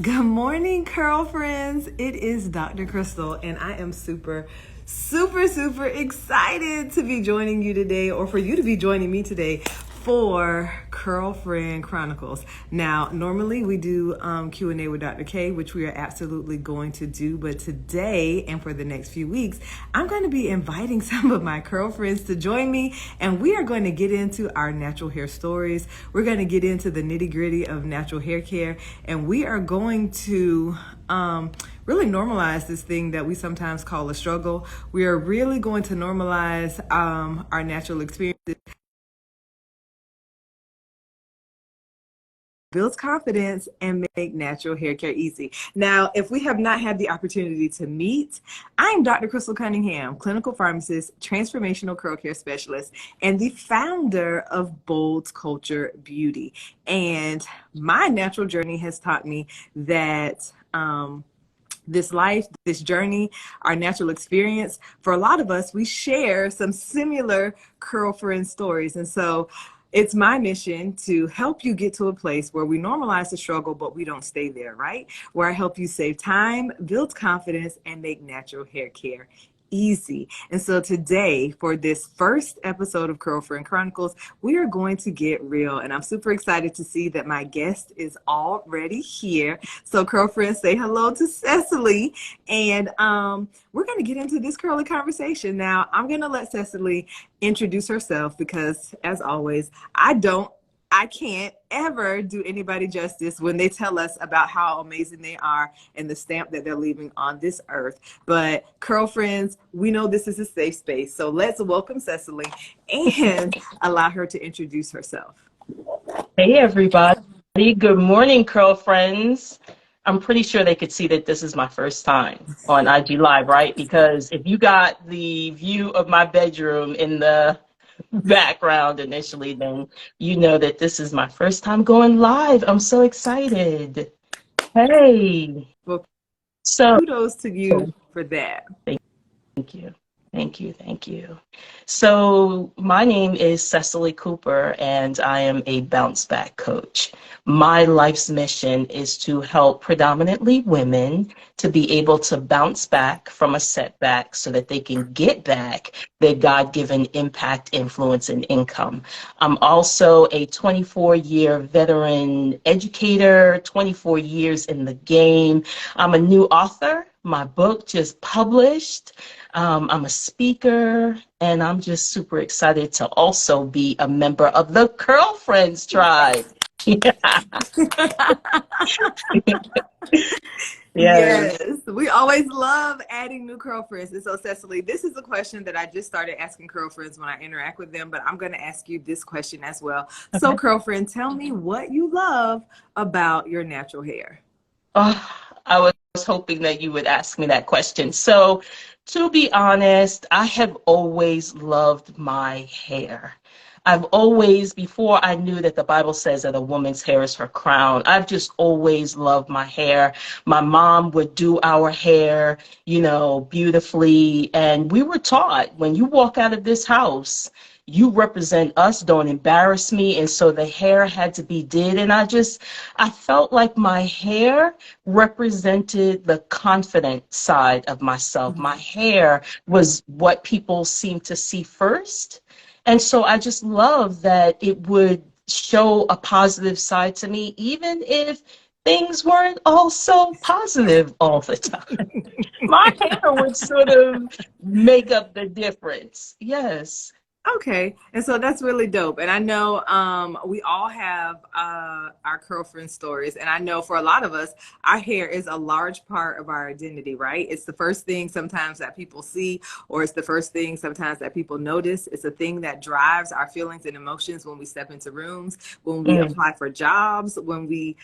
Good morning, curl friends. It is Dr. Crystal, and I am super excited to be joining you today, or for you to be joining me today for Curlfriend Chronicles. Now, normally we do Q&A with Dr. K, which we are absolutely going to do, but today and for the next few weeks, I'm going to be inviting some of my curl friends to join me, and we are going to get into our natural hair stories. We're going to get into the nitty-gritty of natural hair care, and we are going to really normalize this thing that we sometimes call a struggle. We are really going to normalize our natural experiences, builds confidence, and make natural hair care easy. Now, if we have not had the opportunity to meet, I'm Dr. Crystal Cunningham, clinical pharmacist, transformational curl care specialist, and the founder of Bold Culture Beauty. And my natural journey has taught me that this life, this journey, our natural experience, for a lot of us, we share some similar curl friend stories. And so it's my mission to help you get to a place where we normalize the struggle, but we don't stay there, right? Where I help you save time, build confidence, and make natural hair care easy. And so today, for this first episode of Curlfriend Chronicles, we are going to get real. And I'm super excited to see that my guest is already here. So Curlfriend, say hello to Cecily. And we're going to get into this curly conversation. Now, I'm going to let Cecily introduce herself because, as always, I can't ever do anybody justice when they tell us about how amazing they are and the stamp that they're leaving on this earth. But curl friends, we know this is a safe space. So let's welcome Cecily and allow her to introduce herself. Hey, everybody. Good morning, curl friends. I'm pretty sure they could see that this is my first time on IG Live, right? Because if you got the view of my bedroom in the background initially, then you know that this is my first time going live. I'm so excited. Hey. Well, So kudos to you for that. thank you. Thank you. Thank you. So my name is Cecily Cooper, and I am a bounce back coach. My life's mission is to help predominantly women to be able to bounce back from a setback so that they can get back their God-given impact, influence, and income. I'm also a 24-year veteran educator, 24 years in the game. I'm a new author. My book just published. I'm a speaker, and I'm just super excited to also be a member of the Curl Friends tribe. Yes, we always love adding new curl friends. And so, Cecily, this is a question that I just started asking curl friends when I interact with them, but I'm going to ask you this question as well. Okay. So, curl friend, tell me what you love about your natural hair. I was hoping that you would ask me that question. So, to be honest, I have always loved my hair. I've always, before I knew that the Bible says that a woman's hair is her crown, I've just always loved my hair. My mom would do our hair, beautifully. And we were taught, when you walk out of this house, you represent us, don't embarrass me. And so the hair had to be did. And I felt like my hair represented the confident side of myself. My hair was what people seemed to see first. And so I just love that it would show a positive side to me, even if things weren't all so positive all the time. My hair would sort of make up the difference. Yes. Okay, and so that's really dope. And I know we all have our girlfriend stories, and I know for a lot of us, our hair is a large part of our identity, right? It's the first thing sometimes that people see, or it's the first thing sometimes that people notice. It's a thing that drives our feelings and emotions when we step into rooms, when we apply for jobs, when we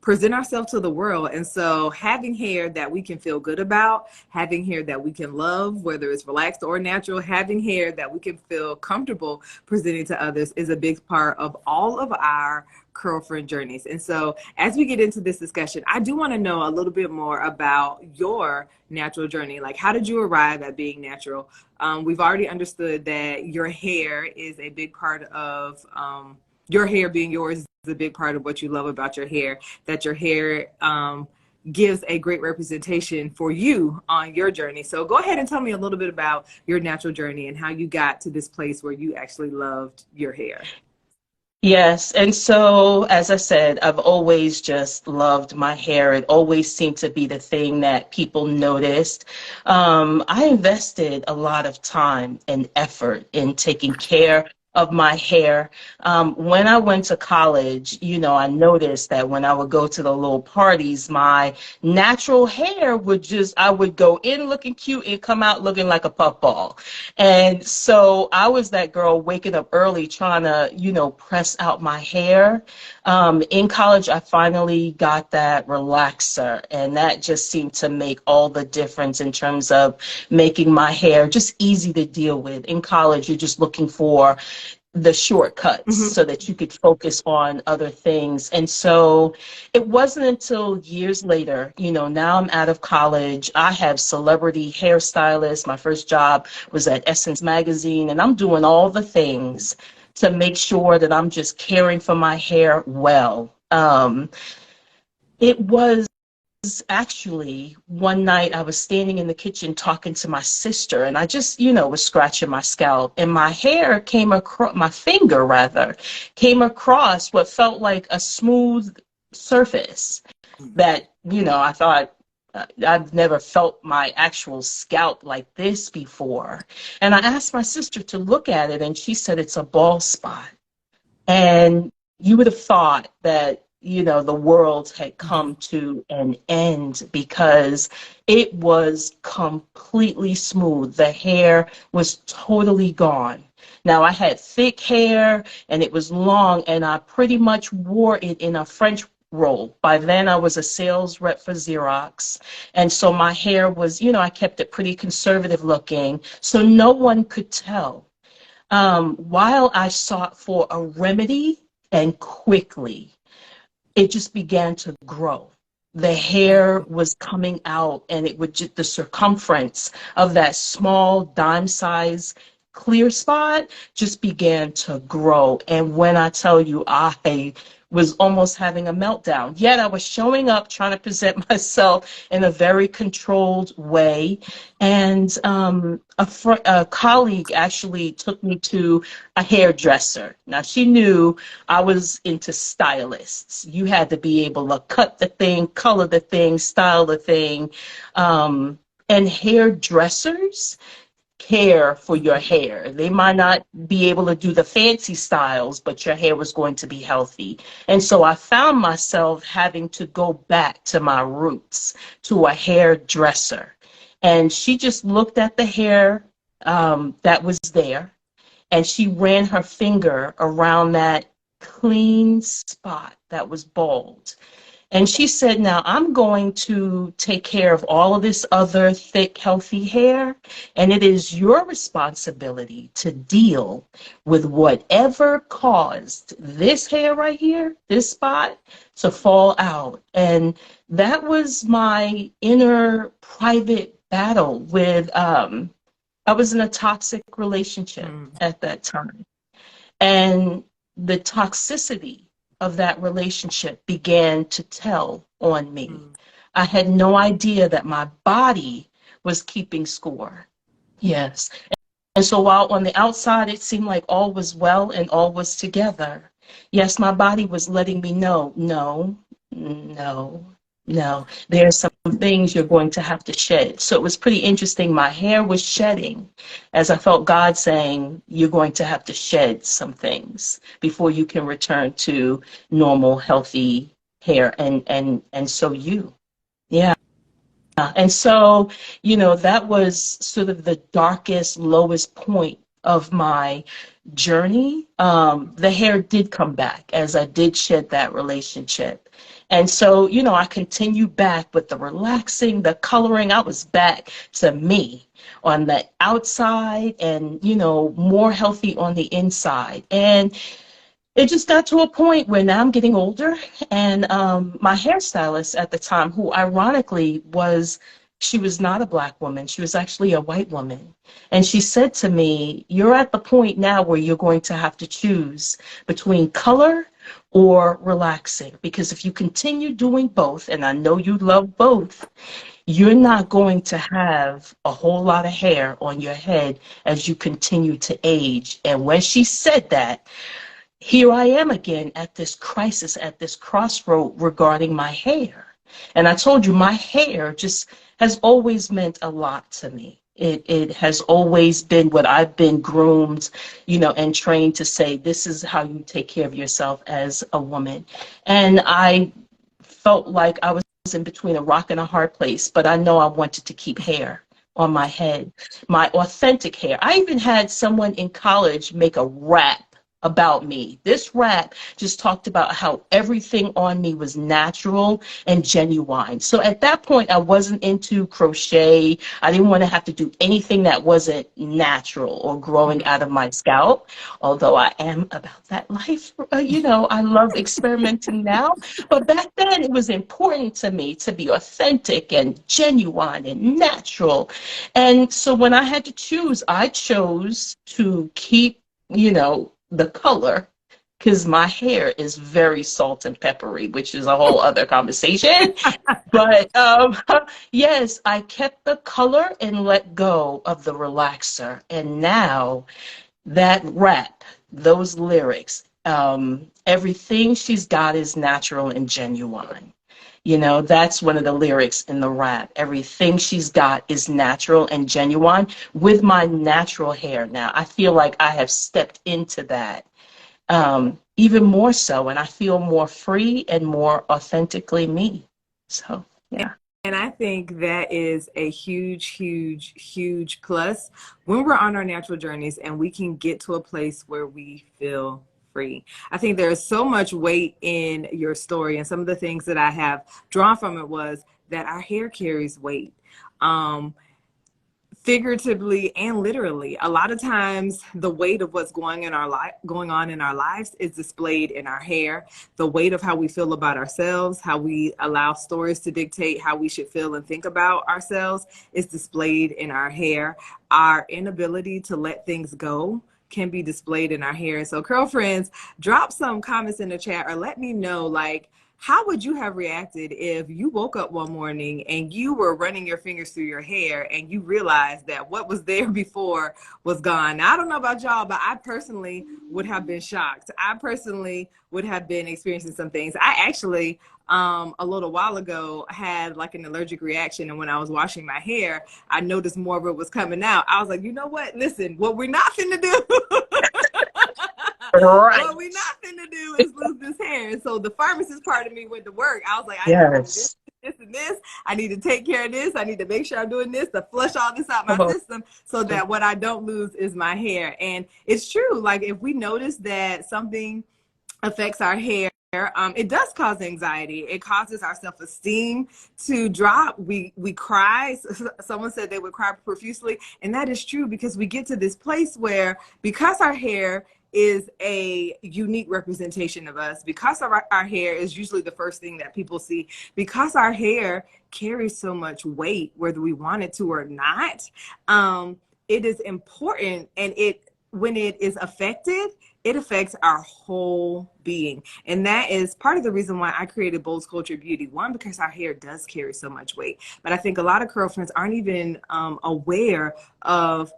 present ourselves to the world. And so having hair that we can feel good about, having hair that we can love, whether it's relaxed or natural, having hair that we can feel comfortable presenting to others is a big part of all of our girlfriend journeys. And so as we get into this discussion, I do want to know a little bit more about your natural journey. Like, how did you arrive at being natural? We've already understood that your hair is a big part of your hair being yours a big part of what you love about your hair, that your hair gives a great representation for you on your journey. So go ahead and tell me a little bit about your natural journey and how you got to this place where you actually loved your hair. Yes, and so as I said, I've always just loved my hair. It always seemed to be the thing that people noticed. I invested a lot of time and effort in taking care of my hair. When I went to college, I noticed that when I would go to the little parties, my natural hair I would go in looking cute and come out looking like a puffball. And so I was that girl waking up early trying to, press out my hair. In college, I finally got that relaxer, and that just seemed to make all the difference in terms of making my hair just easy to deal with. In college, you're just looking for the shortcuts so that you could focus on other things. And so it wasn't until years later, now I'm out of college. I have celebrity hairstylists. My first job was at Essence Magazine, and I'm doing all the things to make sure that I'm just caring for my hair well. It was actually one night I was standing in the kitchen talking to my sister, and I just, was scratching my scalp, and my hair came across, my finger rather, came across what felt like a smooth surface that, I thought, I've never felt my actual scalp like this before. And I asked my sister to look at it, and she said it's a bald spot. And you would have thought that, the world had come to an end because it was completely smooth. The hair was totally gone. Now, I had thick hair and it was long, and I pretty much wore it in a French roll. By then, I was a sales rep for Xerox. And so my hair was, I kept it pretty conservative looking, so no one could tell. While I sought for a remedy, and quickly, it just began to grow. The hair was coming out, and it would just, the circumference of that small dime size clear spot just began to grow. And when I tell you, I was almost having a meltdown. Yet I was showing up, trying to present myself in a very controlled way. And a colleague actually took me to a hairdresser. Now, she knew I was into stylists. You had to be able to cut the thing, color the thing, style the thing. And hairdressers care for your hair. They might not be able to do the fancy styles, but your hair was going to be healthy. And so I found myself having to go back to my roots, to a hairdresser. And she just looked at the hair that was there, and she ran her finger around that clean spot that was bald. And she said, now I'm going to take care of all of this other thick, healthy hair, and it is your responsibility to deal with whatever caused this hair right here, this spot, to fall out. And that was my inner private battle with, I was in a toxic relationship at that time. And the toxicity of that relationship began to tell on me. I had no idea that my body was keeping score. Yes. And so while on the outside it seemed like all was well and all was together, yes, my body was letting me know, no, there's some things you're going to have to shed. So it was pretty interesting. My hair was shedding as I felt God saying, you're going to have to shed some things before you can return to normal, healthy hair. And so yeah. And so, that was sort of the darkest, lowest point of my journey. The hair did come back as I did shed that relationship. And so, I continued back with the relaxing, the coloring. I was back to me on the outside and, more healthy on the inside. And it just got to a point where now I'm getting older, and my hairstylist at the time, who ironically she was not a Black woman, she was actually a white woman. And she said to me, you're at the point now where you're going to have to choose between color or relaxing. Because if you continue doing both, and I know you love both, you're not going to have a whole lot of hair on your head as you continue to age. And when she said that, here I am again at this crisis, at this crossroad regarding my hair. And I told you, my hair just has always meant a lot to me. It has always been what I've been groomed, and trained to say, this is how you take care of yourself as a woman. And I felt like I was in between a rock and a hard place, but I know I wanted to keep hair on my head, my authentic hair. I even had someone in college make a rap about me. This rap just talked about how everything on me was natural and genuine. So at that point, I wasn't into crochet. I didn't want to have to do anything that wasn't natural or growing out of my scalp, although I am about that life. I love experimenting now. But back then, it was important to me to be authentic and genuine and natural. And so when I had to choose, I chose to keep, the color, because my hair is very salt and peppery, which is a whole other conversation. But yes, I kept the color and let go of the relaxer. And now that rap, those lyrics, everything she's got is natural and genuine. That's one of the lyrics in the rap. Everything she's got is natural and genuine with my natural hair. Now, I feel like I have stepped into that even more so, and I feel more free and more authentically me. So, yeah. And I think that is a huge, huge, huge plus when we're on our natural journeys and we can get to a place where we feel free. I think there is so much weight in your story, and some of the things that I have drawn from it was that our hair carries weight. Figuratively and literally, a lot of times the weight of what's going on in our lives is displayed in our hair. The weight of how we feel about ourselves, how we allow stories to dictate how we should feel and think about ourselves, is displayed in our hair. Our inability to let things go can be displayed in our hair. So, Curlfriends, drop some comments in the chat or let me know, like, how would you have reacted if you woke up one morning and you were running your fingers through your hair and you realized that what was there before was gone? Now, I don't know about y'all, but I personally would have been shocked. I personally would have been experiencing some things. I actually, a little while ago, had like an allergic reaction. And when I was washing my hair, I noticed more of it was coming out. I was like, you know what? Listen, what we're not finna do. Right. What we're not finna do is lose this hair. And so the pharmacist part of me went to work. I was like, I need to do this and this. I need to take care of this. I need to make sure I'm doing this to flush all this out my system so that what I don't lose is my hair. And it's true. Like, if we notice that something affects our hair, it does cause anxiety. It causes our self-esteem to drop. We cry. Someone said they would cry profusely. And that is true, because we get to this place where, because our hair is a unique representation of us, because our hair is usually the first thing that people see, because our hair carries so much weight, whether we want it to or not, it is important. And when it is affected, it affects our whole being. And that is part of the reason why I created Bold Cultured Beauty. One, because our hair does carry so much weight. But I think a lot of Curlfriends aren't even aware of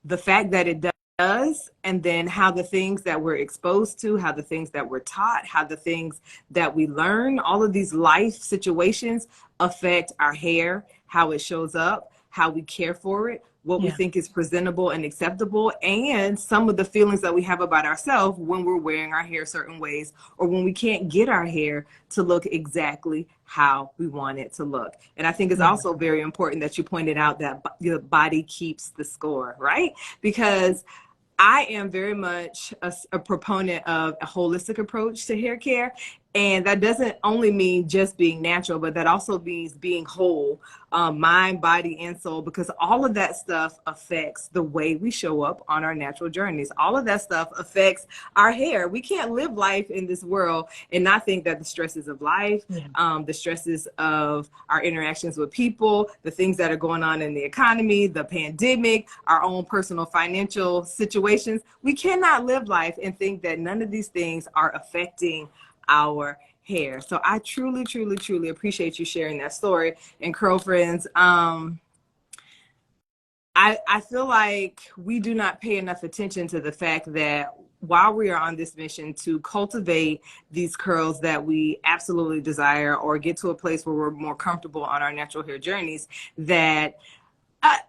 the fact that it does, and then how the things that we're exposed to, how the things that we're taught, how the things that we learn, all of these life situations affect our hair, how it shows up, how we care for it, what we think is presentable and acceptable, and some of the feelings that we have about ourselves when we're wearing our hair certain ways, or when we can't get our hair to look exactly how we want it to look. And I think it's also very important that you pointed out that your body keeps the score, right? Because I am very much a proponent of a holistic approach to hair care. And that doesn't only mean just being natural, but that also means being whole, mind, body, and soul, because all of that stuff affects the way we show up on our natural journeys. All of that stuff affects our hair. We can't live life in this world and not think that the stresses of life, the stresses of our interactions with people, the things that are going on in the economy, the pandemic, our own personal financial situations, we cannot live life and think that none of these things are affecting our hair. So I truly, truly, truly appreciate you sharing that story. And Curlfriends, I feel like we do not pay enough attention to the fact that while we are on this mission to cultivate these curls that we absolutely desire, or get to a place where we're more comfortable on our natural hair journeys, that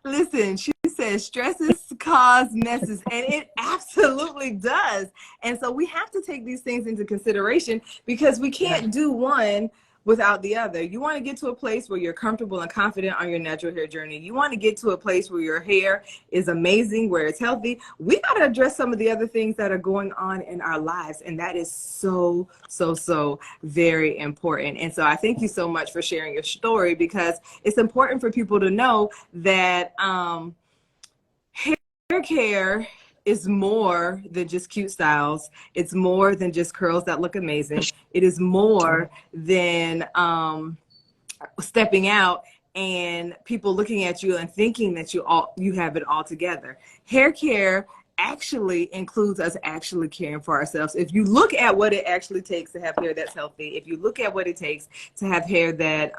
listen, she says stresses cause messes, and it absolutely does. And so we have to take these things into consideration, because we can't do one without the other. You want to get to a place where you're comfortable and confident on your natural hair journey. You want to get to a place where your hair is amazing, where it's healthy. We got to address some of the other things that are going on in our lives. And that is so, so, so very important. And so I thank you so much for sharing your story, because it's important for people to know that hair care is more than just cute styles. It's more than just curls that look amazing. It is more than stepping out and people looking at you and thinking that you have it all together. Hair care actually includes us actually caring for ourselves. If you look at what it actually takes to have hair that's healthy, if you look at what it takes to have hair that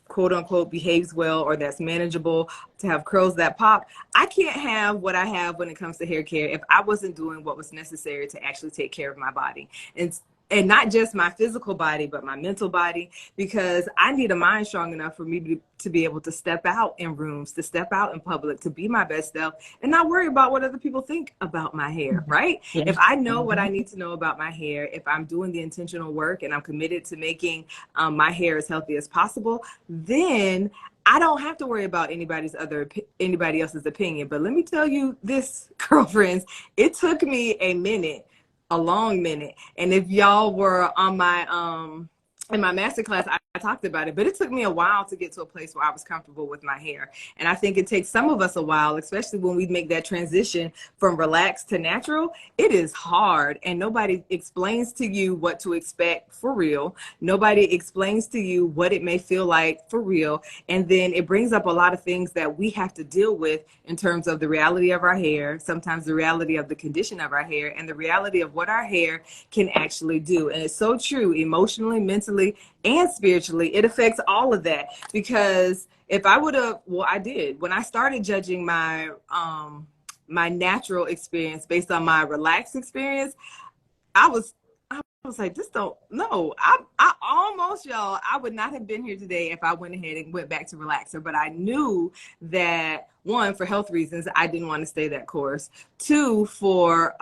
quote unquote behaves well, or that's manageable, to have curls that pop, I can't have what I have when it comes to hair care if I wasn't doing what was necessary to actually take care of my body. And not just my physical body, but my mental body, because I need a mind strong enough for me to be able to step out in rooms, to step out in public, to be my best self, and not worry about what other people think about my hair, right? Yeah. If I know what I need to know about my hair, if I'm doing the intentional work and I'm committed to making my hair as healthy as possible, then I don't have to worry about anybody else's opinion. But let me tell you this, girlfriends, it took me a long minute. And if y'all were on my in my masterclass, I talked about it, but it took me a while to get to a place where I was comfortable with my hair. And I think it takes some of us a while, especially when we make that transition from relaxed to natural. It is hard, and nobody explains to you what to expect for real. Nobody explains to you what it may feel like for real. And then it brings up a lot of things that we have to deal with in terms of the reality of our hair, sometimes the reality of the condition of our hair, and the reality of what our hair can actually do. And it's so true, emotionally, mentally, and spiritually. It affects all of that, because if I would have, well, I did, when I started judging my my natural experience based on my relaxed experience, I was like, this don't, no, I almost, y'all, I would not have been here today if I went ahead and went back to relaxer. But I knew that, one, for health reasons, I didn't want to stay that course. Two, for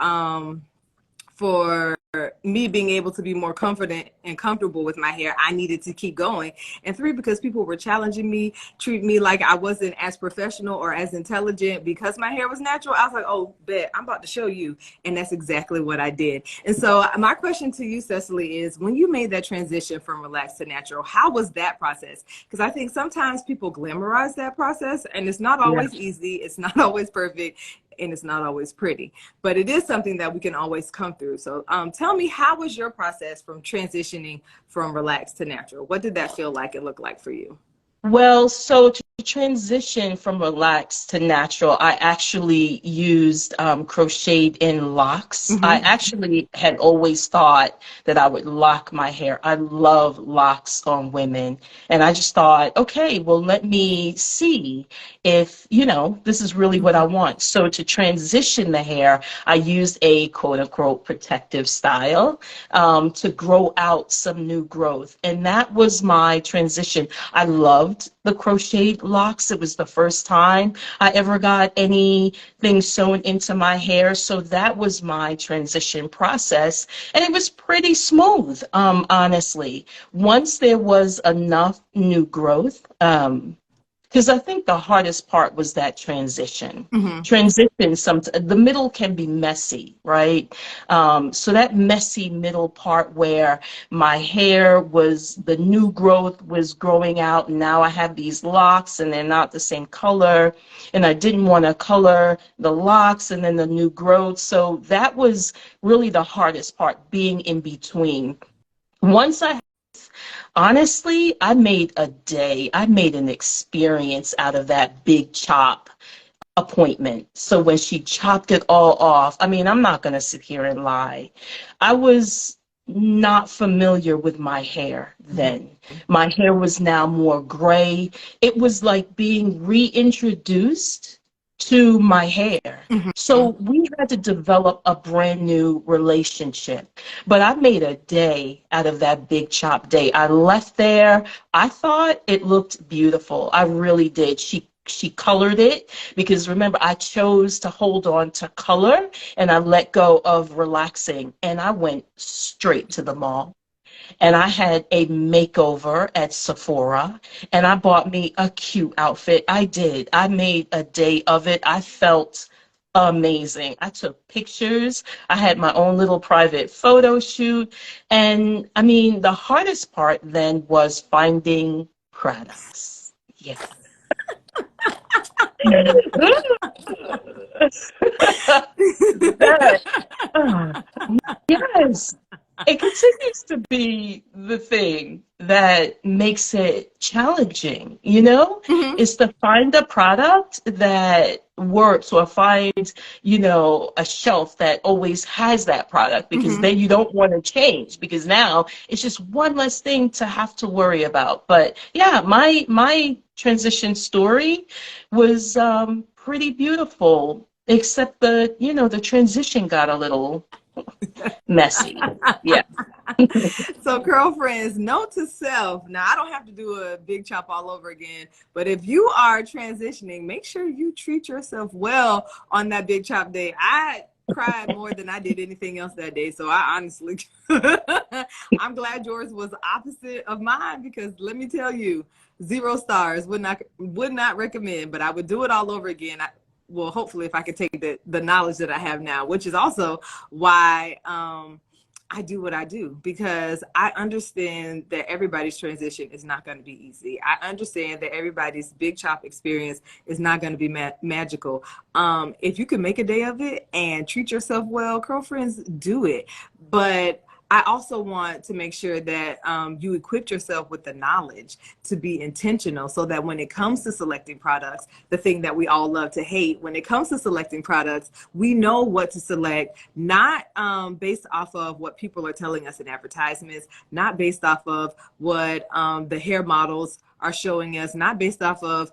me being able to be more confident and comfortable with my hair, I needed to keep going. And three, because people were challenging me, treating me like I wasn't as professional or as intelligent because my hair was natural. I was like, oh, bet, I'm about to show you. And that's exactly what I did. And so my question to you, Cecily, is when you made that transition from relaxed to natural, how was that process? Because I think sometimes people glamorize that process, and it's not always easy. It's not always perfect. And it's not always pretty, but it is something that we can always come through. So tell me, how was your process from transitioning from relaxed to natural? What did that feel like and look like for you? Well, so to transition from relaxed to natural, I actually used crocheted in locks. I actually had always thought that I would lock my hair. I love locks on women. And I just thought, okay, well, let me see if, this is really what I want. So to transition the hair, I used a quote unquote protective style to grow out some new growth. And that was my transition. I loved the crocheted locks. It was the first time I ever got anything sewn into my hair. So that was my transition process. And it was pretty smooth, honestly. Once there was enough new growth, because I think the hardest part was that transition. Transition, the middle can be messy, right? So that messy middle part where my hair the new growth was growing out, and now I have these locks and they're not the same color, and I didn't want to color the locks and then the new growth. So that was really the hardest part, being in between. Honestly, I made an experience out of that big chop appointment. So when she chopped it all off, I mean, I'm not going to sit here and lie. I was not familiar with my hair then. My hair was now more gray. It was like being reintroduced to my hair. Mm-hmm. So we had to develop a brand new relationship. But I made a day out of that big chop day. I left there. I thought it looked beautiful. I really did. She colored it because remember I chose to hold on to color and I let go of relaxing and I went straight to the mall and I had a makeover at Sephora and I bought me a cute outfit. I did. I made a day of it. I felt amazing. I took pictures. I had my own little private photo shoot. And I mean, the hardest part then was finding products. Yeah. That, yes, it continues to be the thing that makes it challenging, you know, Hmm. is to find a product that works or find, you know, a shelf that always has that product because Hmm. then you don't want to change because now it's just one less thing to have to worry about. But yeah, my transition story was pretty beautiful, except the, you know, the transition got a little messy. Yeah. So, girlfriends, note to self. Now, I don't have to do a big chop all over again, but if you are transitioning, make sure you treat yourself well on that big chop day. I cried more than I did anything else that day. So, I honestly, I'm glad yours was opposite of mine because let me tell you, 0 stars would not recommend, but I would do it all over again. Well, hopefully, if I could take the knowledge that I have now, which is also why I do what I do because I understand that everybody's transition is not going to be easy. I understand that everybody's big chop experience is not going to be magical. If you can make a day of it and treat yourself well, girlfriends, do it. But I also want to make sure that you equip yourself with the knowledge to be intentional so that when it comes to selecting products, the thing that we all love to hate, when it comes to selecting products, we know what to select, not based off of what people are telling us in advertisements, not based off of what the hair models are showing us, not based off of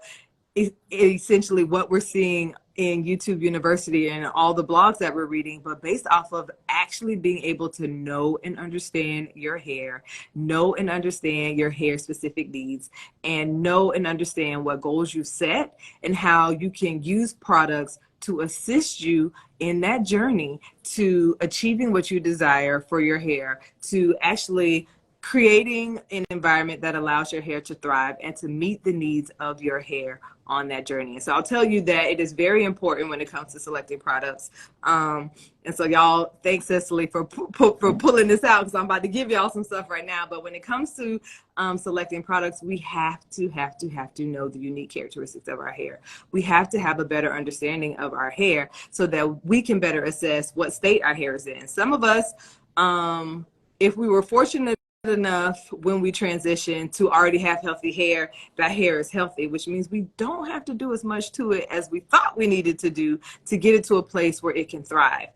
essentially what we're seeing in YouTube University and all the blogs that we're reading, but based off of actually being able to know and understand your hair, know and understand your hair specific needs, and know and understand what goals you set and how you can use products to assist you in that journey to achieving what you desire for your hair, to actually creating an environment that allows your hair to thrive and to meet the needs of your hair on that journey. And so I'll tell you that it is very important when it comes to selecting products. And so y'all, thanks Cecily for pulling this out because I'm about to give y'all some stuff right now. But when it comes to selecting products, we have to know the unique characteristics of our hair. We have to have a better understanding of our hair so that we can better assess what state our hair is in. Some of us, if we were fortunate enough when we transition to already have healthy hair, that hair is healthy, which means we don't have to do as much to it as we thought we needed to do to get it to a place where it can thrive.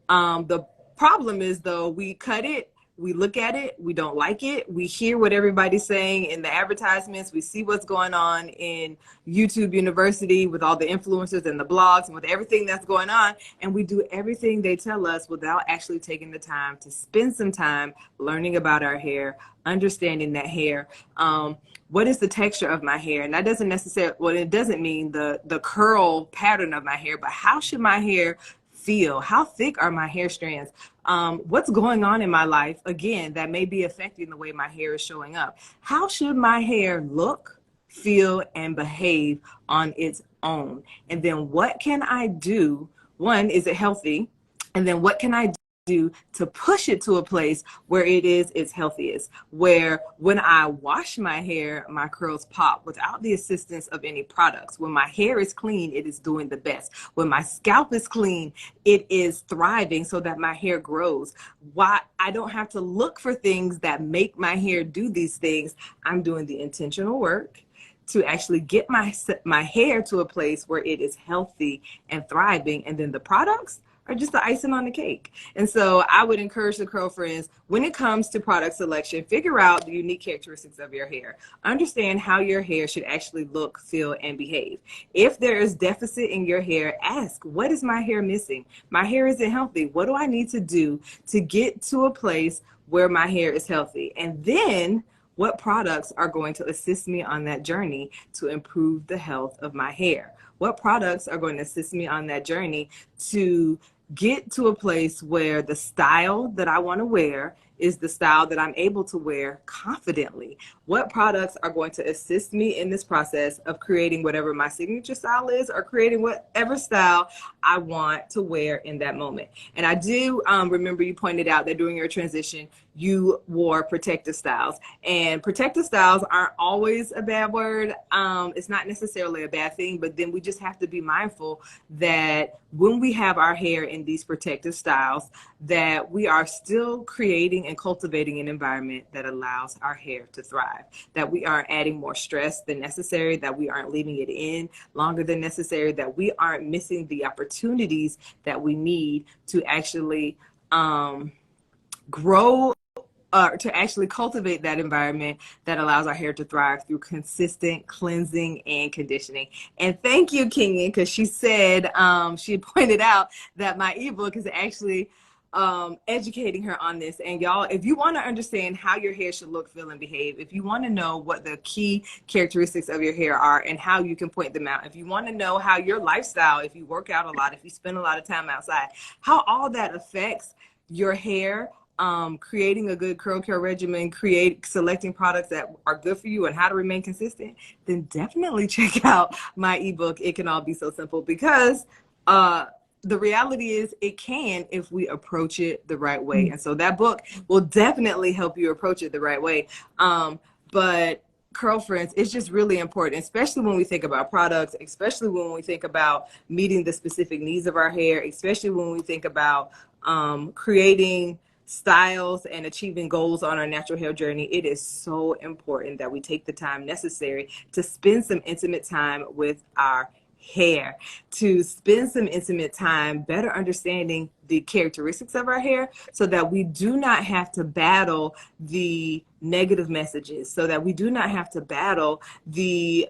The problem is though, we cut it, we look at it, we don't like it, we hear what everybody's saying in the advertisements, we see what's going on in YouTube University with all the influencers and the blogs and with everything that's going on, and we do everything they tell us without actually taking the time to spend some time learning about our hair, understanding that hair. What is the texture of my hair? And that doesn't necessarily, well, it doesn't mean the curl pattern of my hair, but how should my hair feel? How thick are my hair strands? What's going on in my life, again, that may be affecting the way my hair is showing up? How should my hair look, feel, and behave on its own? And then what can I do? One, is it healthy? And then what can I do to push it to a place where it is its healthiest, where when I wash my hair, my curls pop without the assistance of any products. When my hair is clean, it is doing the best. When my scalp is clean, it is thriving so that my hair grows. Why I don't have to look for things that make my hair do these things. I'm doing the intentional work to actually get my hair to a place where it is healthy and thriving. And then the products are just the icing on the cake. And so I would encourage the curl friends, when it comes to product selection, figure out the unique characteristics of your hair. Understand how your hair should actually look, feel, and behave. If there is deficit in your hair, ask, what is my hair missing? My hair isn't healthy. What do I need to do to get to a place where my hair is healthy? And then what products are going to assist me on that journey to improve the health of my hair? What products are going to assist me on that journey to get to a place where the style that I want to wear is the style that I'm able to wear confidently? What products are going to assist me in this process of creating whatever my signature style is, or creating whatever style I want to wear in that moment? And I do remember you pointed out that during your transition, you wore protective styles. And protective styles aren't always a bad word. It's not necessarily a bad thing, but then we just have to be mindful that when we have our hair in these protective styles, that we are still creating and cultivating an environment that allows our hair to thrive, that we aren't adding more stress than necessary, that we aren't leaving it in longer than necessary, that we aren't missing the opportunities that we need to actually grow, to actually cultivate that environment that allows our hair to thrive through consistent cleansing and conditioning. And thank you, Kenyon, because she said, she pointed out that my ebook is actually educating her on this. And y'all, if you want to understand how your hair should look, feel, and behave, if you want to know what the key characteristics of your hair are and how you can point them out, if you want to know how your lifestyle, if you work out a lot, if you spend a lot of time outside, how all that affects your hair, creating a good curl care regimen, selecting products that are good for you, and how to remain consistent, then definitely check out my ebook, It Can All Be So Simple, because the reality is it can if we approach it the right way. And so that book will definitely help you approach it the right way. But curl friends, it's just really important, especially when we think about products, especially when we think about meeting the specific needs of our hair, especially when we think about creating styles and achieving goals on our natural hair journey. It is so important that we take the time necessary to spend some intimate time with our hair, to spend some intimate time better understanding the characteristics of our hair, so that we do not have to battle the negative messages, so that we do not have to battle the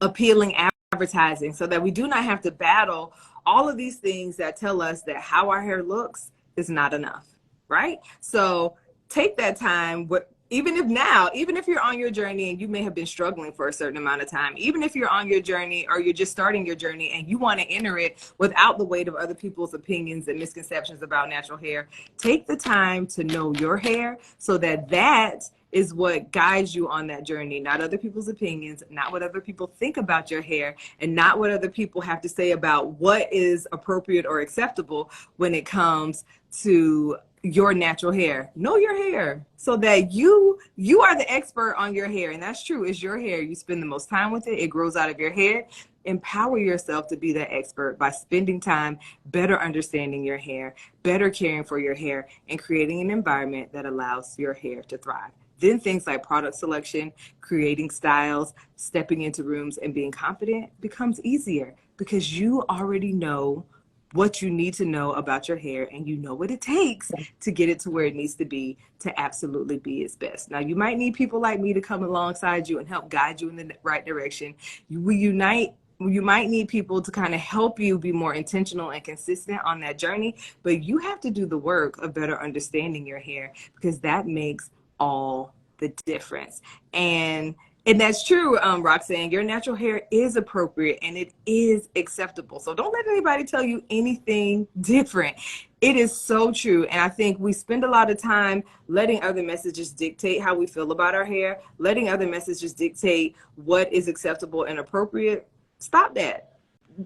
appealing advertising, so that we do not have to battle all of these things that tell us that how our hair looks is not enough, right? So take that time, even if you're on your journey and you may have been struggling for a certain amount of time, even if you're on your journey or you're just starting your journey and you want to enter it without the weight of other people's opinions and misconceptions about natural hair, take the time to know your hair, so that that is what guides you on that journey, not other people's opinions, not what other people think about your hair, and not what other people have to say about what is appropriate or acceptable when it comes to your natural hair. Know your hair, so that you are the expert on your hair. And that's true. It's your hair. You spend the most time with it. It grows out of your head. Empower yourself to be that expert by spending time better understanding your hair, better caring for your hair, and creating an environment that allows your hair to thrive. Then things like product selection, creating styles, stepping into rooms, and being confident becomes easier, because you already know what you need to know about your hair, and you know what it takes to get it to where it needs to be to absolutely be its best. Now, you might need people like me to come alongside you and help guide you in the right direction. You might need people to kind of help you be more intentional and consistent on that journey, but you have to do the work of better understanding your hair, because that makes all the difference. And that's true, Roxanne. Your natural hair is appropriate and it is acceptable. So don't let anybody tell you anything different. It is so true. And I think we spend a lot of time letting other messages dictate how we feel about our hair, letting other messages dictate what is acceptable and appropriate. Stop that.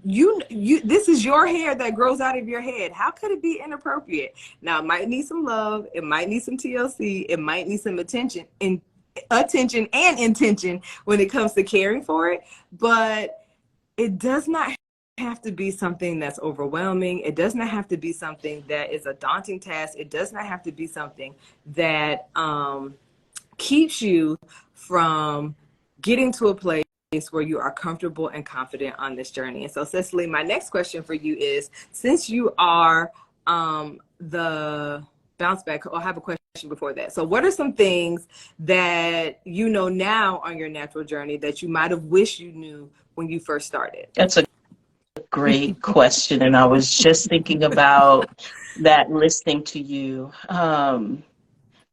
This is your hair that grows out of your head. How could it be inappropriate? Now, it might need some love. It might need some TLC. It might need some attention and intention when it comes to caring for it. But it does not have to be something that's overwhelming. It does not have to be something that is a daunting task. It does not have to be something that keeps you from getting to a place where you are comfortable and confident on this journey. And so, Cecily, my next question for you is, since you are the bounce back, I have a question before that. So what are some things that you know now on your natural journey that you might have wished you knew when you first started? That's a great question. And I was just thinking about that listening to you.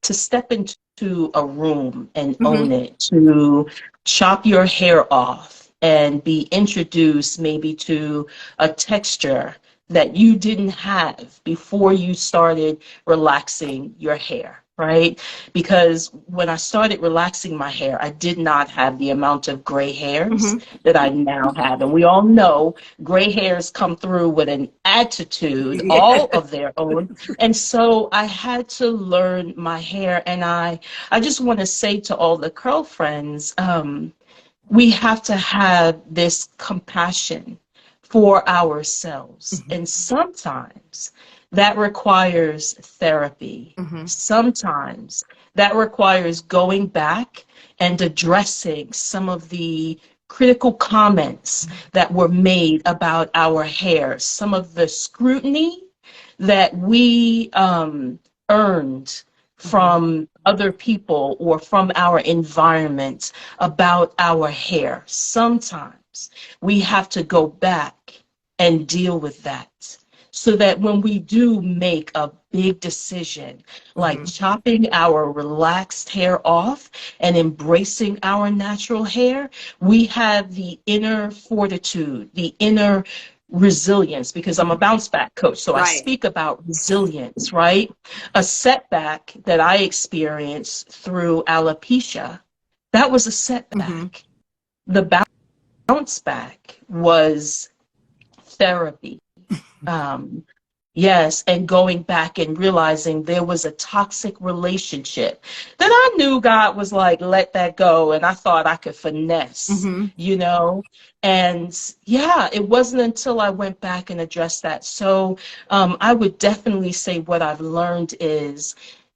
To step into a room and own it, to chop your hair off and be introduced maybe to a texture that you didn't have before you started relaxing your hair, right? Because when I started relaxing my hair, I did not have the amount of gray hairs that I now have. And we all know gray hairs come through with an attitude all of their own. And so I had to learn my hair. And I just want to say to all the curl friends, we have to have this compassion for ourselves. And sometimes that requires therapy. Sometimes that requires going back and addressing some of the critical comments that were made about our hair, some of the scrutiny that we earned from other people or from our environment about our hair. Sometimes we have to go back and deal with that so that when we do make a big decision, like chopping our relaxed hair off and embracing our natural hair, we have the inner fortitude, the inner resilience, because I'm a bounce back coach. So I speak about resilience, right? A setback that I experienced through alopecia, that was a setback. The bounce back was therapy. Yes, and going back and realizing there was a toxic relationship that I knew God was like, let that go. And I thought I could finesse, you know? And yeah, it wasn't until I went back and addressed that. So I would definitely say what I've learned is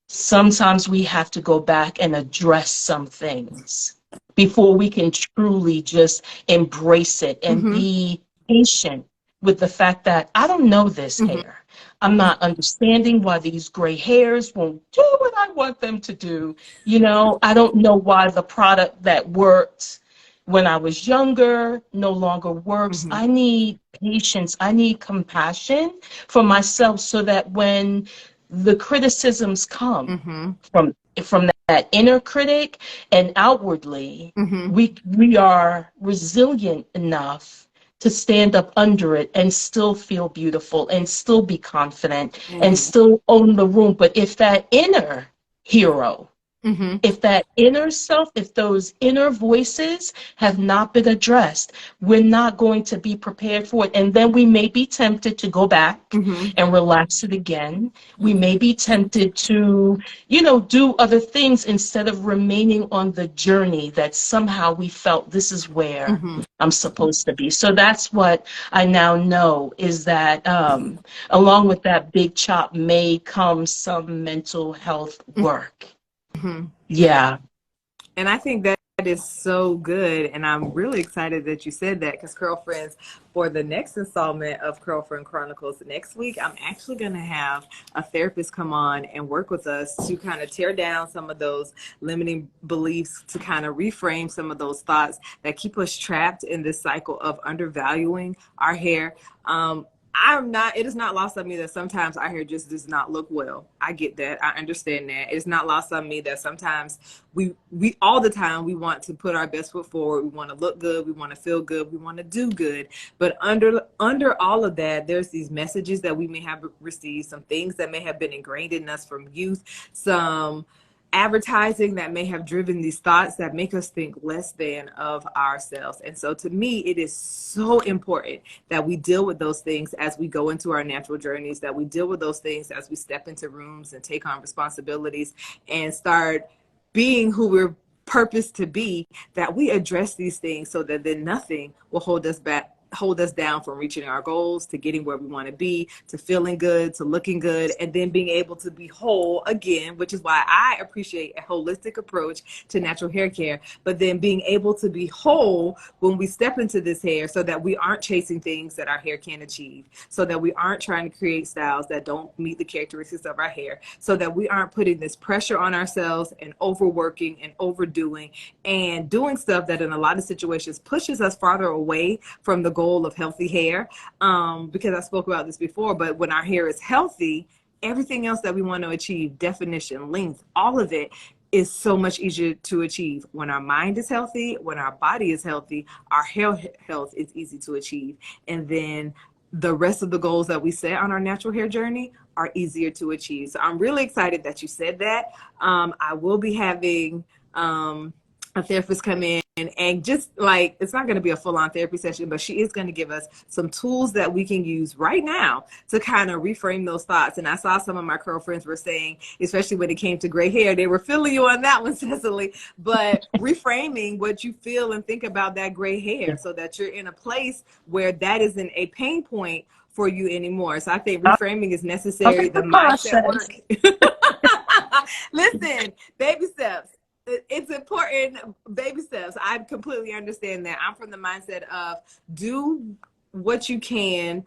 sometimes we have to go back and address some things before we can truly just embrace it and be patient with the fact that I don't know this hair. I'm not understanding why these gray hairs won't do what I want them to do. You know, I don't know why the product that worked when I was younger no longer works. I need patience. I need compassion for myself so that when the criticisms come from that inner critic and outwardly, we are resilient enough to stand up under it and still feel beautiful and still be confident and still own the room. But if that inner hero, if that inner self, if those inner voices have not been addressed, we're not going to be prepared for it. And then we may be tempted to go back and relax it again. We may be tempted to, you know, do other things instead of remaining on the journey that somehow we felt this is where I'm supposed to be. So that's what I now know is that along with that big chop may come some mental health work. Yeah. And I think that is so good. And I'm really excited that you said that because Curlfriends, for the next installment of Curlfriend Chronicles next week, I'm actually going to have a therapist come on and work with us to kind of tear down some of those limiting beliefs, to kind of reframe some of those thoughts that keep us trapped in this cycle of undervaluing our hair. It is not lost on me that sometimes our hair just does not look well. I get that. I understand that. It's not lost on me that sometimes we all the time, we want to put our best foot forward. We want to look good. We want to feel good. We want to do good. But under all of that, there's these messages that we may have received, some things that may have been ingrained in us from youth, some advertising that may have driven these thoughts that make us think less than of ourselves. And so to me, it is so important that we deal with those things as we go into our natural journeys, that we deal with those things as we step into rooms and take on responsibilities and start being who we're purposed to be, that we address these things so that then nothing will hold us back hold us down from reaching our goals, to getting where we want to be, to feeling good, to looking good, and then being able to be whole again, which is why I appreciate a holistic approach to natural hair care. But then being able to be whole when we step into this hair, so that we aren't chasing things that our hair can't achieve, so that we aren't trying to create styles that don't meet the characteristics of our hair, so that we aren't putting this pressure on ourselves and overworking and overdoing and doing stuff that in a lot of situations pushes us farther away from the goal of healthy hair. Because I spoke about this before, but when our hair is healthy, everything else that we want to achieve, definition, length, all of it is so much easier to achieve. When our mind is healthy, when our body is healthy, our hair health is easy to achieve. And then the rest of the goals that we set on our natural hair journey are easier to achieve. So I'm really excited that you said that. I will be having a therapist come in, and just like, it's not going to be a full-on therapy session, but she is going to give us some tools that we can use right now to kind of reframe those thoughts. And I saw some of my girlfriends were saying, especially when it came to gray hair, they were feeling you on that one, Cecily, but reframing what you feel and think about that gray hair so that you're in a place where that isn't a pain point for you anymore. So I think reframing is necessary. The mindset work. Listen, baby steps. It's important, baby steps. I completely understand that. I'm from the mindset of do what you can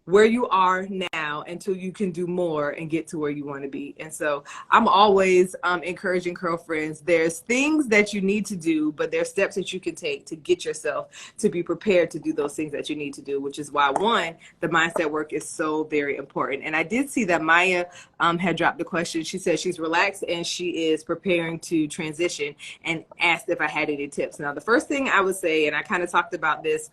where you are now until you can do more and get to where you want to be. And so I'm always encouraging girlfriends. There's things that you need to do, but there's steps that you can take to get yourself to be prepared to do those things that you need to do, which is why, one, the mindset work is so very important. And I did see that Maya had dropped the question. She said she's relaxed and she is preparing to transition, and asked if I had any tips. Now, the first thing I would say, and I kind of talked about this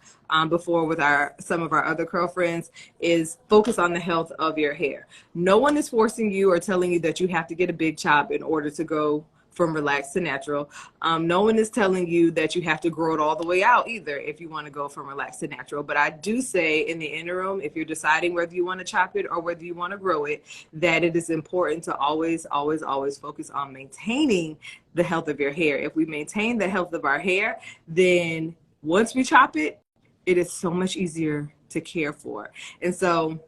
before with some of our other girlfriends, is focus on the health of your hair. No one is forcing you or telling you that you have to get a big chop in order to go from relaxed to natural. No one is telling you that you have to grow it all the way out either if you want to go from relaxed to natural. But I do say in the interim, if you're deciding whether you want to chop it or whether you want to grow it, that it is important to always, always, always focus on maintaining the health of your hair. If we maintain the health of our hair, then once we chop it, it is so much easier to care for. And so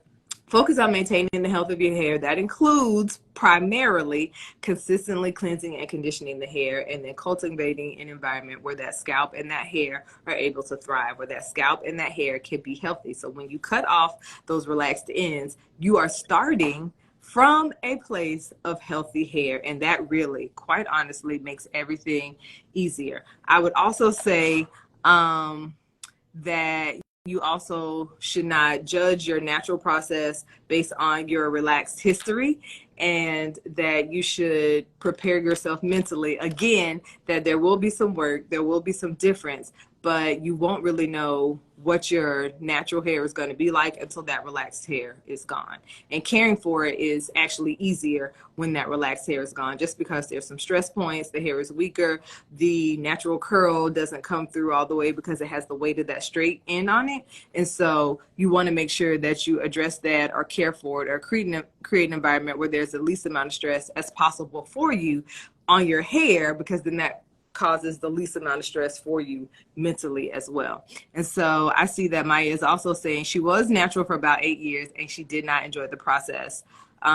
focus on maintaining the health of your hair. That includes primarily consistently cleansing and conditioning the hair, and then cultivating an environment where that scalp and that hair are able to thrive, where that scalp and that hair can be healthy. So when you cut off those relaxed ends, you are starting from a place of healthy hair, and that really, quite honestly, makes everything easier. I would also say that you also should not judge your natural process based on your relaxed history, and that you should prepare yourself mentally, again, that there will be some work, there will be some difference, but you won't really know what your natural hair is going to be like until that relaxed hair is gone. And caring for it is actually easier when that relaxed hair is gone, just because there's some stress points, the hair is weaker, the natural curl doesn't come through all the way because it has the weight of that straight end on it. And so you want to make sure that you address that or care for it, or create an environment where there's the least amount of stress as possible for you on your hair, because then that causes the least amount of stress for you mentally as well. And so I see that Maya is also saying she was natural for about 8 years and she did not enjoy the process.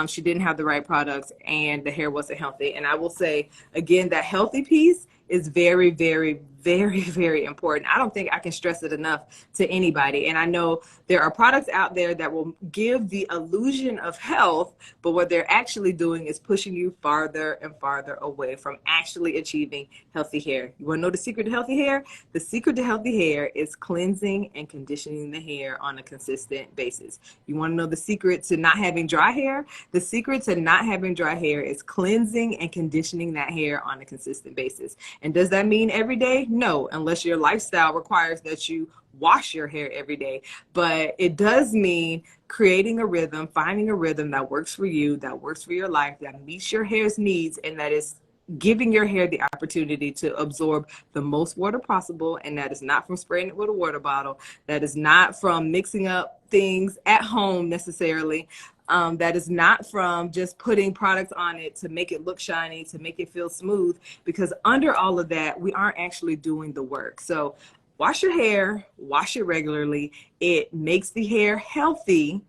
She didn't have the right products and the hair wasn't healthy. And I will say, again, that healthy piece is very, very, very, very important. I don't think I can stress it enough to anybody. And I know there are products out there that will give the illusion of health, but what they're actually doing is pushing you farther and farther away from actually achieving healthy hair. You want to know the secret to healthy hair? The secret to healthy hair is cleansing and conditioning the hair on a consistent basis. You want to know the secret to not having dry hair? The secret to not having dry hair is cleansing and conditioning that hair on a consistent basis. And does that mean every day? No, unless your lifestyle requires that you wash your hair every day. But it does mean creating a rhythm, finding a rhythm that works for you, that works for your life, that meets your hair's needs, and that is giving your hair the opportunity to absorb the most water possible. And that is not from spraying it with a water bottle. That is not from mixing up things at home necessarily. That is not from just putting products on it to make it look shiny, to make it feel smooth, because under all of that, we aren't actually doing the work. So wash your hair, wash it regularly. It makes the hair healthy,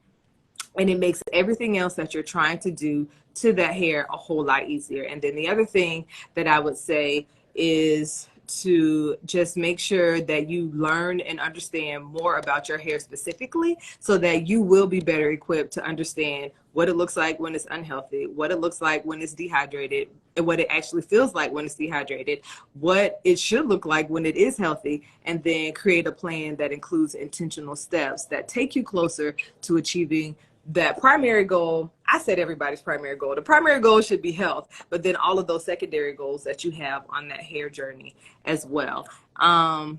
and it makes everything else that you're trying to do to that hair a whole lot easier. And then the other thing that I would say is to just make sure that you learn and understand more about your hair specifically, so that you will be better equipped to understand what it looks like when it's unhealthy, what it looks like when it's dehydrated, and what it actually feels like when it's dehydrated, what it should look like when it is healthy, and then create a plan that includes intentional steps that take you closer to achieving that primary goal. I said everybody's primary goal. The primary goal should be health, but then all of those secondary goals that you have on that hair journey as well. And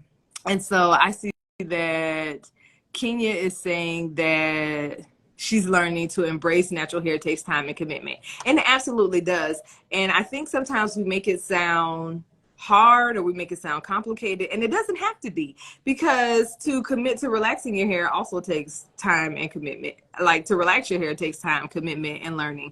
so I see that Kenya is saying that she's learning to embrace natural hair takes time and commitment. And it absolutely does. And I think sometimes we make it sound hard, or we make it sound complicated, and it doesn't have to be, because to commit to relaxing your hair also takes time and commitment. Like, to relax your hair takes time, commitment, and learning.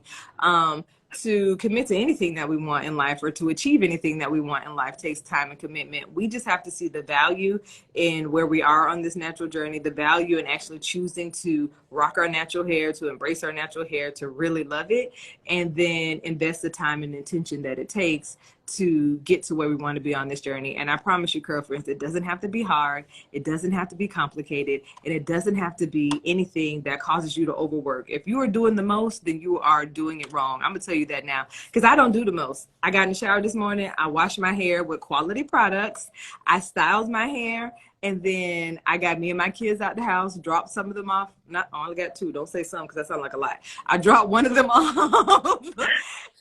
To commit to anything that we want in life, or to achieve anything that we want in life, takes time and commitment. We just have to see the value in where we are on this natural journey, the value in actually choosing to rock our natural hair, to embrace our natural hair, to really love it, and then invest the time and intention that it takes to get to where we want to be on this journey. And I promise you, girlfriends, it doesn't have to be hard, it doesn't have to be complicated, and it doesn't have to be anything that causes you to overwork. If you are doing the most, then you are doing it wrong. I'm gonna tell you that now, because I don't do the most. I got in the shower this morning, I washed my hair with quality products, I styled my hair, and then I got me and my kids out the house, dropped some of them off. Not, I only got two. Don't say some, because that sounds like a lot. I dropped one of them off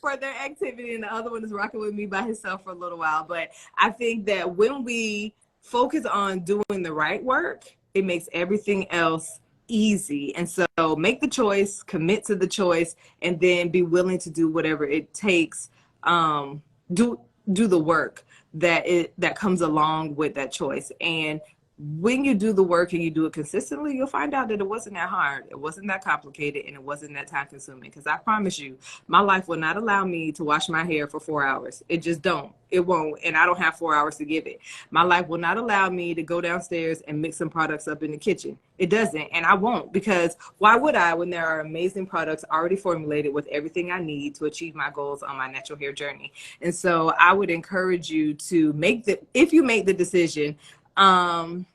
for their activity, and the other one is rocking with me by himself for a little while. But I think that when we focus on doing the right work, it makes everything else easy. And so make the choice, commit to the choice, and then be willing to do whatever it takes. Do the work that comes along with that choice. And when you do the work and you do it consistently, you'll find out that it wasn't that hard, it wasn't that complicated, and it wasn't that time consuming. Because I promise you, my life will not allow me to wash my hair for 4 hours. It just don't. It won't. And I don't have 4 hours to give it. My life will not allow me to go downstairs and mix some products up in the kitchen. It doesn't. And I won't, because why would I, when there are amazing products already formulated with everything I need to achieve my goals on my natural hair journey? And so I would encourage you to if you make the decision, and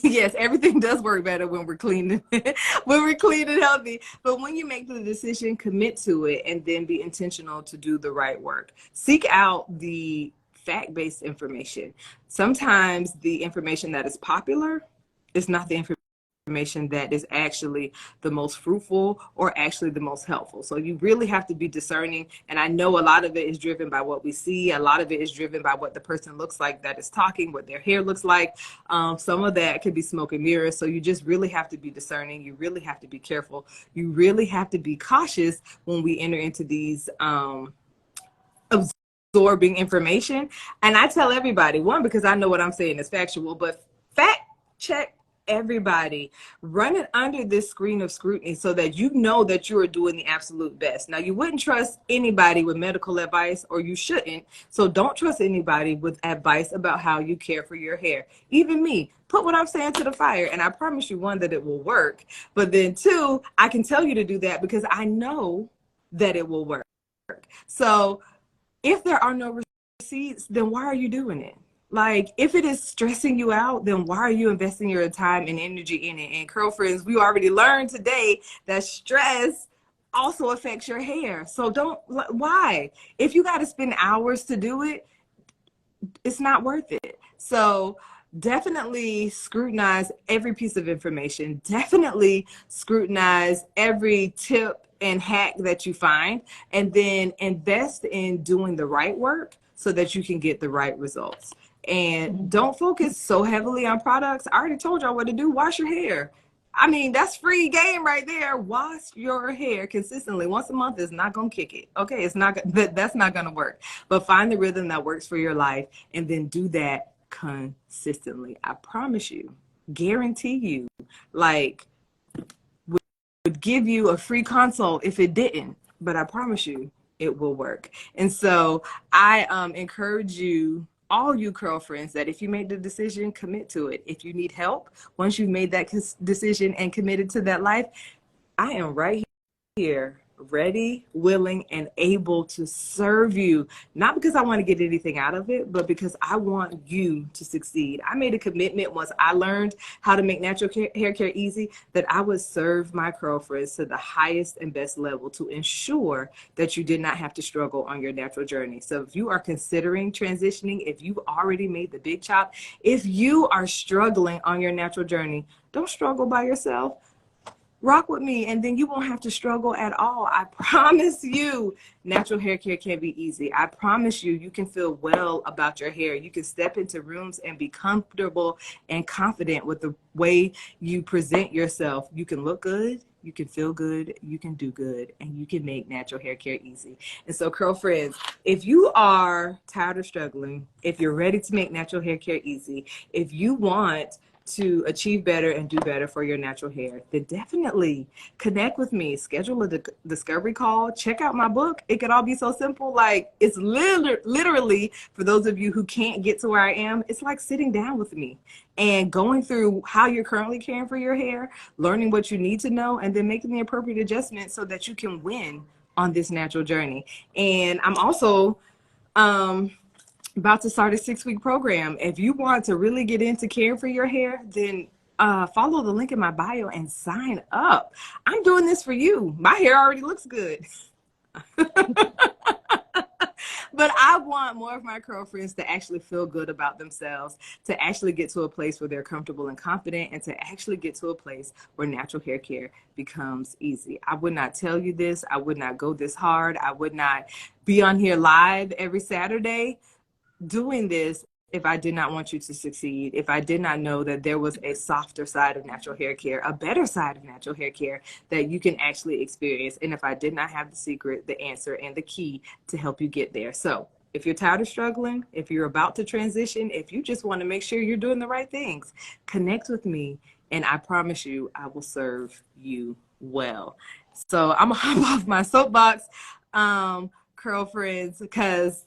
yes, everything does work better when we're clean, when we're clean and healthy. But when you make the decision, commit to it, and then be intentional to do the right work. Seek out the fact-based information. Sometimes the information that is popular is not the information that is actually the most fruitful or actually the most helpful. So you really have to be discerning. And I know a lot of it is driven by what we see. A lot of it is driven by what the person looks like that is talking, what their hair looks like. Some of that could be smoke and mirrors. So you just really have to be discerning. You really have to be careful. You really have to be cautious when we enter into these absorbing information. And I tell everybody, one, because I know what I'm saying is factual, but fact check everybody. Run it under this screen of scrutiny so that you know that you are doing the absolute best. Now, you wouldn't trust anybody with medical advice, or you shouldn't. So don't trust anybody with advice about how you care for your hair. Even me. Put what I'm saying to the fire, and I promise you, one, that it will work. But then two, I can tell you to do that because I know that it will work. So if there are no receipts, then why are you doing it? Like, if it is stressing you out, then why are you investing your time and energy in it? And girlfriends, we already learned today that stress also affects your hair. So why? If you got to spend hours to do it, it's not worth it. So definitely scrutinize every piece of information. Definitely scrutinize every tip and hack that you find, and then invest in doing the right work so that you can get the right results. And don't focus so heavily on products. I already told y'all what to do. Wash your hair. I mean, that's free game right there. Wash your hair consistently. Once a month is not going to kick it. Okay, that's not going to work. But find the rhythm that works for your life, and then do that consistently. I promise you, guarantee you, like, would give you a free consult if it didn't. But I promise you, it will work. And so I encourage you all you girlfriends that if you made the decision, commit to it. If you need help, once you've made that decision and committed to that life, I am right here, ready, willing, and able to serve you. Not because I want to get anything out of it, but because I want you to succeed. I made a commitment once I learned how to make natural hair care easy that I would serve my girlfriends to the highest and best level to ensure that you did not have to struggle on your natural journey. So if you are considering transitioning, if you've already made the big chop, if you are struggling on your natural journey, don't struggle by yourself. Rock with me, and then you won't have to struggle at all. I promise you, natural hair care can be easy. I promise you, you can feel well about your hair. You can step into rooms and be comfortable and confident with the way you present yourself. You can look good, you can feel good, you can do good, and you can make natural hair care easy. And so, girlfriends, if you are tired of struggling, if you're ready to make natural hair care easy, if you want to achieve better and do better for your natural hair, then definitely connect with me. Schedule a discovery call. Check out my book. It could all be so simple. Like, it's literally, for those of you who can't get to where I am, it's like sitting down with me and going through how you're currently caring for your hair, learning what you need to know, and then making the appropriate adjustments so that you can win on this natural journey. And I'm also about to start a 6-week program. If you want to really get into caring for your hair, then follow the link in my bio and sign up. I'm doing this for you. My hair already looks good. But I want more of my girlfriends to actually feel good about themselves, to actually get to a place where they're comfortable and confident, and to actually get to a place where natural hair care becomes easy. I would not tell you this. I would not go this hard. I would not be on here live every Saturday doing this if I did not want you to succeed, if I did not know that there was a softer side of natural hair care, a better side of natural hair care that you can actually experience, and if I did not have the secret, the answer, and the key to help you get there. So if you're tired of struggling, if you're about to transition, if you just want to make sure you're doing the right things, connect with me, and I promise you I will serve you well. So I'm gonna hop off my soapbox, girlfriends, because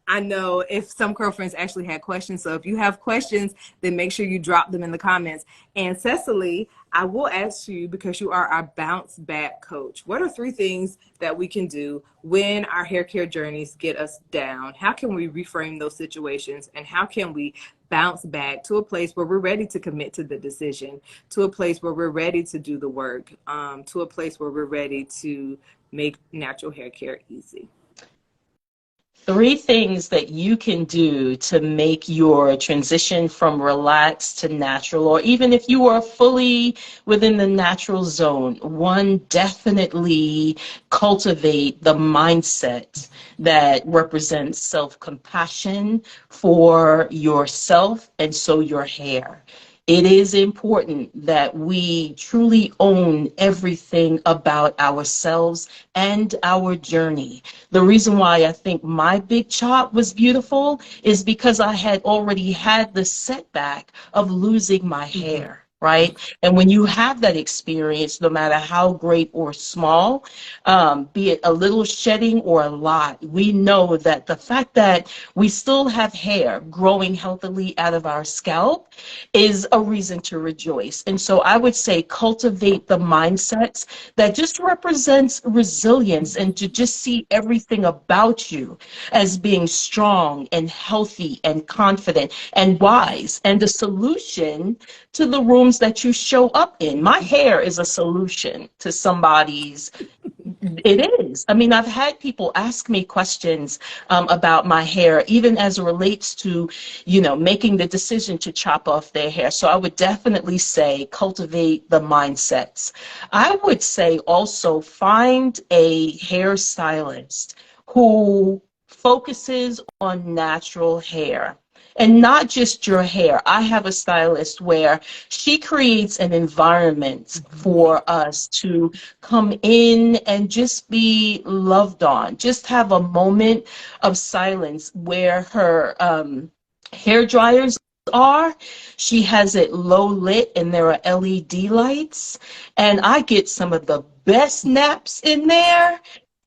I know if some girlfriends actually had questions. So if you have questions, then make sure you drop them in the comments. And Cecily, I will ask you, because you are our bounce back coach, what are 3 things that we can do when our hair care journeys get us down? How can we reframe those situations? And how can we bounce back to a place where we're ready to commit to the decision, to a place where we're ready to do the work, to a place where we're ready to make natural hair care easy? 3 things that you can do to make your transition from relaxed to natural, or even if you are fully within the natural zone. 1, definitely cultivate the mindset that represents self-compassion for yourself and so your hair. It is important that we truly own everything about ourselves and our journey. The reason why I think my big chop was beautiful is because I had already had the setback of losing my hair. Right? And when you have that experience, no matter how great or small, be it a little shedding or a lot, we know that the fact that we still have hair growing healthily out of our scalp is a reason to rejoice. And so I would say cultivate the mindsets that just represents resilience, and to just see everything about you as being strong and healthy and confident and wise, and a solution to the rooms that you show up in. My hair is a solution to somebody's. It is. I mean, I've had people ask me questions about my hair, even as it relates to, making the decision to chop off their hair. So I would definitely say cultivate the mindsets. I would say also find a hairstylist who focuses on natural hair. And not just your hair. I have a stylist where she creates an environment for us to come in and just be loved on. Just have a moment of silence where her hair dryers are. She has it low lit and there are LED lights. And I get some of the best naps in there.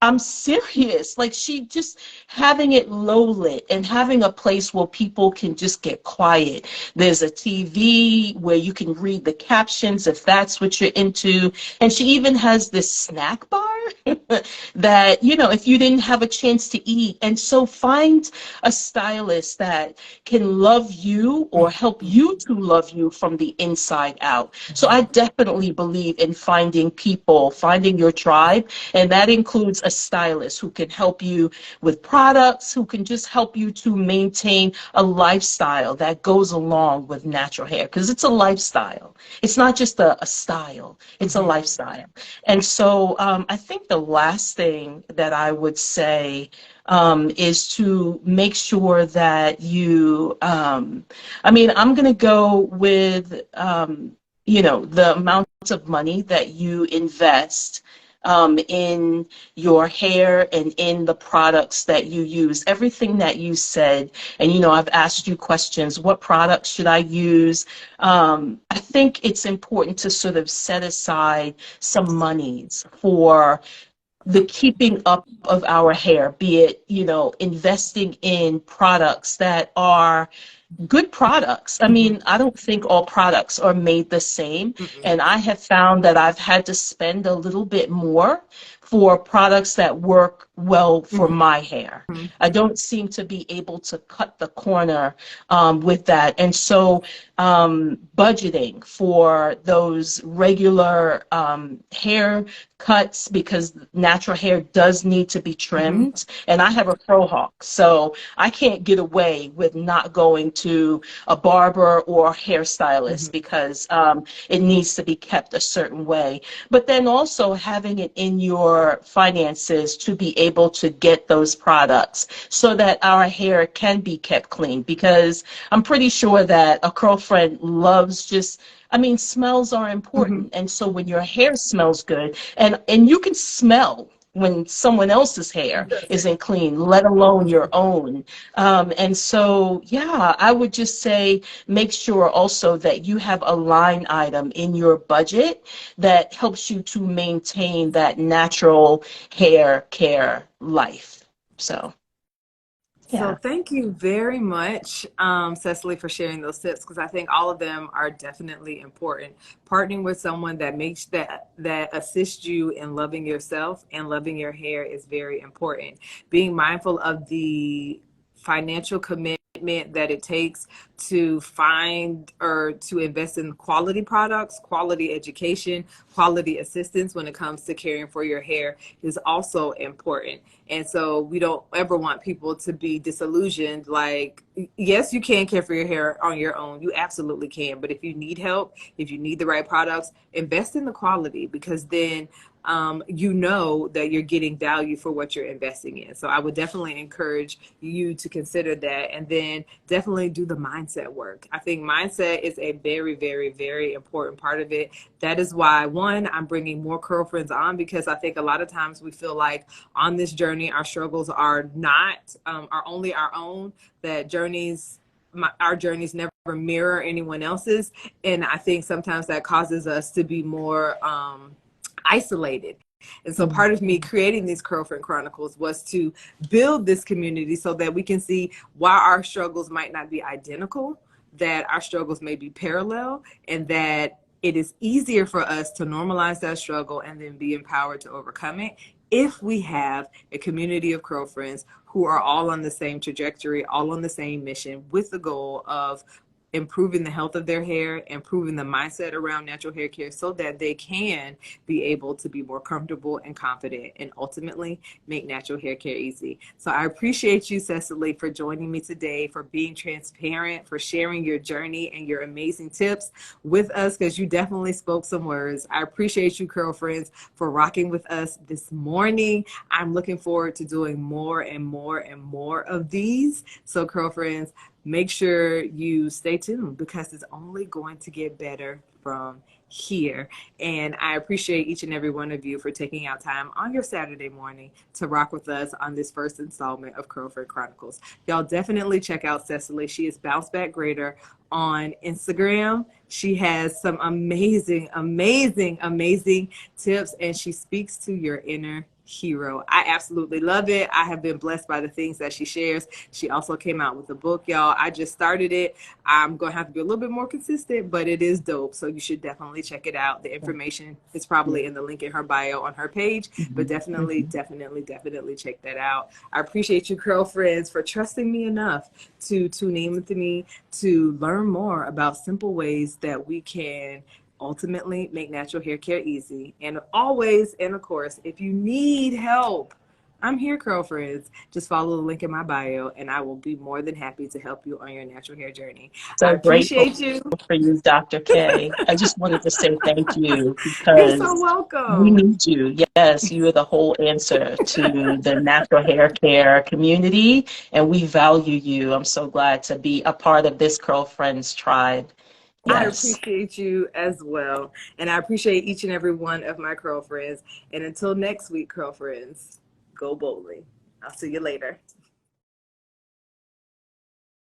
I'm serious. Like she just having it low lit and having a place where people can just get quiet. There's a TV where you can read the captions if that's what you're into. And she even has this snack bar that, you know, if you didn't have a chance to eat. And so find a stylist that can love you or help you to love you from the inside out. So I definitely believe in finding people, finding your tribe, and that includes a stylist who can help you with products, who can just help you to maintain a lifestyle that goes along with natural hair, because it's a lifestyle. It's not just a style, it's a lifestyle. And so I think the last thing that I would say is to make sure that you, I mean, I'm going to go with, you know, the amount of money that you invest in your hair and in the products that you use, everything that you said. And, you know, I've asked you questions, what products should I use? I think it's important to sort of set aside some monies for the keeping up of our hair, be it, you know, investing in products that are good products. I mean, I don't think all products are made the same. And I have found that I've had to spend a little bit more for products that work well for my hair. I don't seem to be able to cut the corner with that. And so budgeting for those regular hair cuts, because natural hair does need to be trimmed. And I have a fro hawk, so I can't get away with not going to a barber or hairstylist because it needs to be kept a certain way. But then also having it in your finances to be able to get those products so that our hair can be kept clean, because I'm pretty sure that a girlfriend loves just, I mean, smells are important. And so when your hair smells good, and you can smell when someone else's hair isn't clean, let alone your own. And so, yeah, I would just say make sure also that you have a line item in your budget that helps you to maintain that natural hair care life. So, So yeah. thank you very much, Cecily, for sharing those tips, because I think all of them are definitely important. Partnering with someone that makes that assists you in loving yourself and loving your hair is very important. Being mindful of the financial commitment that it takes to find or to invest in quality products, quality education, quality assistance when it comes to caring for your hair is also important. And so we don't ever want people to be disillusioned. Like, yes, you can care for your hair on your own. You absolutely can. But if you need help, if you need the right products, invest in the quality, because then you know that you're getting value for what you're investing in. So I would definitely encourage you to consider that, and then definitely do the mindset work. I think mindset is a very, very, very important part of it. That is why, one, I'm bringing more Curlfriends on, because I think a lot of times we feel like on this journey, our struggles are not are only our own, that our journeys never mirror anyone else's. And I think sometimes that causes us to be more isolated. And so part of me creating these Curlfriend Chronicles was to build this community so that we can see why our struggles might not be identical, that our struggles may be parallel, and that it is easier for us to normalize that struggle and then be empowered to overcome it if we have a community of Curlfriends who are all on the same trajectory, all on the same mission, with the goal of improving the health of their hair, improving the mindset around natural hair care, so that they can be able to be more comfortable and confident and ultimately make natural hair care easy. So I appreciate you, Cecily, for joining me today, for being transparent, for sharing your journey and your amazing tips with us, because you definitely spoke some words. I appreciate you, Curlfriends, for rocking with us this morning. I'm looking forward to doing more and more and more of these. So, Curlfriends, make sure you stay tuned, because it's only going to get better from here. And I appreciate each and every one of you for taking out time on your Saturday morning to rock with us on this first installment of Curlfriend Chronicles. Y'all definitely check out Cecily. She is Bounce Back Greater on Instagram. She has some amazing, amazing, amazing tips, and she speaks to your inner hero. I absolutely love it. I have been blessed by the things that she shares. She also came out with a book, y'all. I just started it. I'm going to have to be a little bit more consistent, but it is dope. So you should definitely check it out. The information is probably in the link in her bio on her page, but definitely check that out. I appreciate you, Curlfriends, for trusting me enough to tune in with me to learn more about simple ways that we can ultimately make natural hair care easy. And always, and of course, if you need help, I'm here, Curlfriends. Just follow the link in my bio, and I will be more than happy to help you on your natural hair journey. I So grateful appreciate you. for you, Dr. K. I just wanted to say thank you You're so because we welcome. need you. Yes, you are the whole answer to the natural hair care community, and we value you. I'm so glad to be a part of this Curlfriends tribe. I Yes. appreciate you as well. And I appreciate each and every one of my Curlfriends. And until next week, Curlfriends, go boldly. I'll see you later.